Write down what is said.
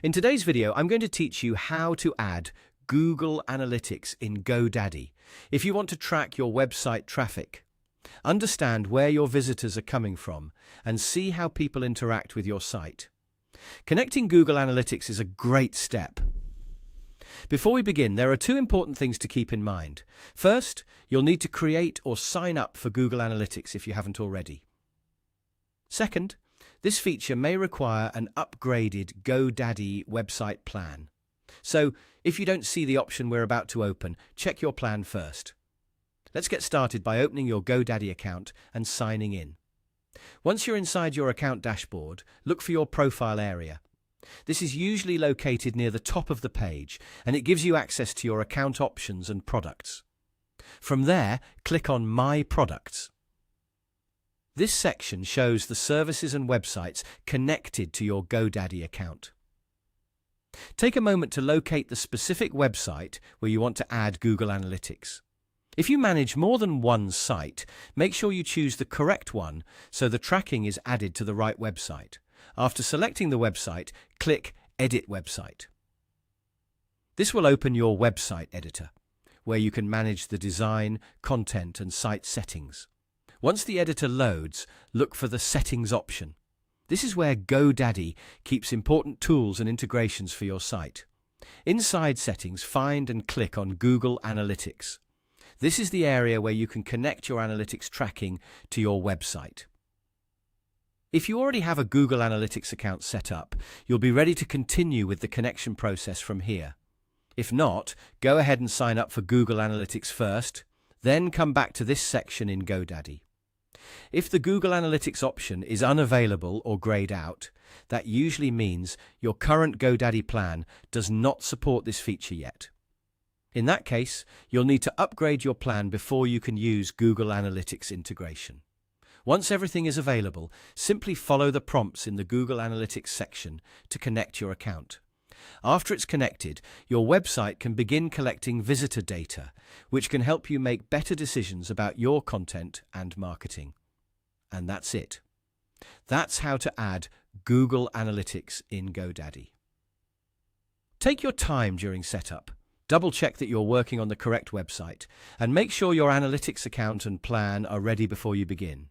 In today's video, I'm going to teach you how to add Google Analytics in GoDaddy if you want to track your website traffic, understand where your visitors are coming from, and see how people interact with your site. Connecting Google Analytics is a great step. Before we begin, there are two important things to keep in mind. First, you'll need to create or sign up for Google Analytics if you haven't already. Second, this feature may require an upgraded GoDaddy website plan. So, if you don't see the option we're about to open, check your plan first. Let's get started by opening your GoDaddy account and signing in. Once you're inside your account dashboard, look for your profile area. This is usually located near the top of the page, and it gives you access to your account options and products. From there, click on My Products. This section shows the services and websites connected to your GoDaddy account. Take a moment to locate the specific website where you want to add Google Analytics. If you manage more than one site, make sure you choose the correct one so the tracking is added to the right website. After selecting the website, click Edit Website. This will open your website editor, where you can manage the design, content, and site settings. Once the editor loads, look for the Settings option. This is where GoDaddy keeps important tools and integrations for your site. Inside Settings, find and click on Google Analytics. This is the area where you can connect your analytics tracking to your website. If you already have a Google Analytics account set up, you'll be ready to continue with the connection process from here. If not, go ahead and sign up for Google Analytics first, then come back to this section in GoDaddy. If the Google Analytics option is unavailable or grayed out, that usually means your current GoDaddy plan does not support this feature yet. In that case, you'll need to upgrade your plan before you can use Google Analytics integration. Once everything is available, simply follow the prompts in the Google Analytics section to connect your account. After it's connected, your website can begin collecting visitor data, which can help you make better decisions about your content and marketing. And that's it. That's how to add Google Analytics in GoDaddy. Take your time during setup. Double-check that you're working on the correct website, and make sure your analytics account and plan are ready before you begin.